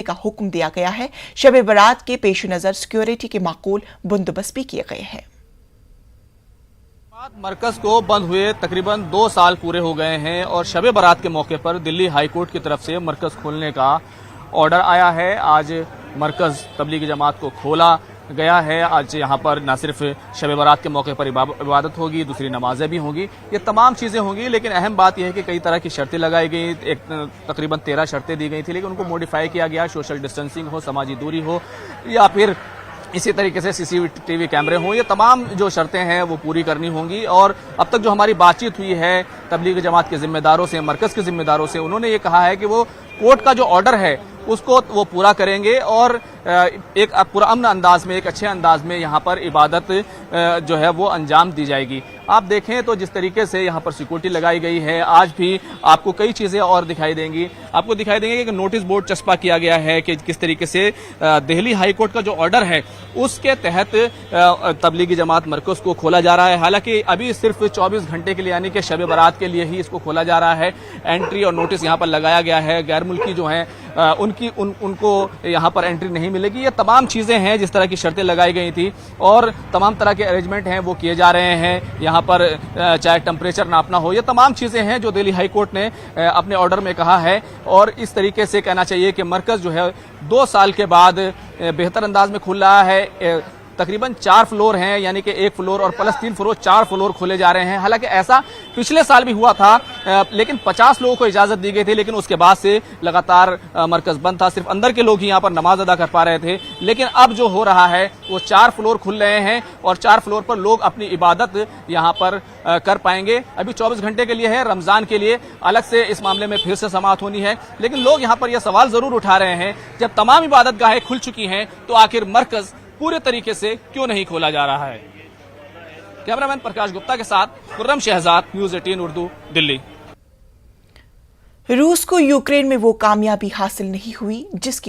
का हुक्म दिया गया है। शब बारात के पेश नजर सिक्योरिटी के माकूल बंदोबस्त भी किए गए हैं। मरकज को बंद हुए तकरीबन 2 साल पूरे हो गए हैं और शब बारात के मौके पर दिल्ली हाई कोर्ट की तरफ से मरकज खोलने का ऑर्डर आया है। आज मरकज तबलीगी जमात को खोला गया है। आज यहाँ पर न सिर्फ शब बारात के मौके पर इबादत होगी, दूसरी नमाजें भी होंगी, ये तमाम चीज़ें होंगी। लेकिन अहम बात यह है कि कई तरह की शर्तें लगाई गई, तकरीबन 13 शर्तें दी गई थी, लेकिन उनको मॉडिफाई किया गया। सोशल डिस्टेंसिंग हो, समाजी दूरी हो, या फिर इसी तरीके से सीसीटीवी कैमरे हों, ये तमाम जो शर्तें हैं वो पूरी करनी होंगी। और अब तक जो हमारी बातचीत हुई है तबलीगी जमात के जिम्मेदारों से, मरकज़ के जिम्मेदारों से, उन्होंने ये कहा है कि वो कोर्ट का जो ऑर्डर है उसको वो पूरा करेंगे और एक पुरअमन अंदाज में, एक अच्छे अंदाज में यहाँ पर इबादत जो है वो अंजाम दी जाएगी। आप देखें तो जिस तरीके से यहाँ पर सिक्योरिटी लगाई गई है, आज भी आपको कई चीज़ें और दिखाई देंगी। आपको दिखाई देंगे कि नोटिस बोर्ड चस्पा किया गया है कि किस तरीके से दिल्ली हाई कोर्ट का जो ऑर्डर है उसके तहत तबलीगी जमात मरकज़ को खोला जा रहा है। हालांकि अभी सिर्फ 24 घंटे के लिए, यानी कि शब बारात के लिए ही इसको खोला जा रहा है। एंट्री और नोटिस यहाँ पर लगाया गया है। गैर मुल्की जो हैं उनको यहाँ पर एंट्री नहीं मिलेगी। ये तमाम चीज़ें हैं, जिस तरह की शर्तें लगाई गई थी और तमाम तरह के अरेंजमेंट हैं वो किए जा रहे हैं। यहाँ पर चाहे टेम्परेचर नापना हो, ये तमाम चीज़ें हैं जो दिल्ली हाई कोर्ट ने अपने ऑर्डर में कहा है। और इस तरीके से कहना चाहिए कि मरकज़ जो है 2 साल के बाद बेहतर अंदाज में खुल रहा है। तकरीबन 4 फ्लोर हैं, यानी कि 1 फ्लोर और प्लस 3 फ्लोर, 4 फ्लोर खोले जा रहे हैं। हालांकि ऐसा पिछले साल भी हुआ था, लेकिन 50 लोगों को इजाजत दी गई थी, लेकिन उसके बाद से लगातार मरकज बंद था। सिर्फ अंदर के लोग ही यहाँ पर नमाज अदा कर पा रहे थे। लेकिन अब जो हो रहा है वो 4 फ्लोर खुल रहे हैं और 4 फ्लोर पर लोग अपनी इबादत यहाँ पर कर पाएंगे। अभी 24 घंटे के लिए है, रमजान के लिए अलग से इस मामले में फिर से समाअत होनी है। लेकिन लोग यहाँ पर यह सवाल जरूर उठा रहे हैं, जब तमाम इबादत गाहें खुल चुकी हैं तो आखिर मरकज पूरे तरीके से क्यों नहीं खोला जा रहा है। कैमरामैन प्रकाश गुप्ता के साथ खुर्रम शहजाद, न्यूज़ 18 उर्दू, दिल्ली। रूस को यूक्रेन में वो कामयाबी हासिल नहीं हुई जिसकी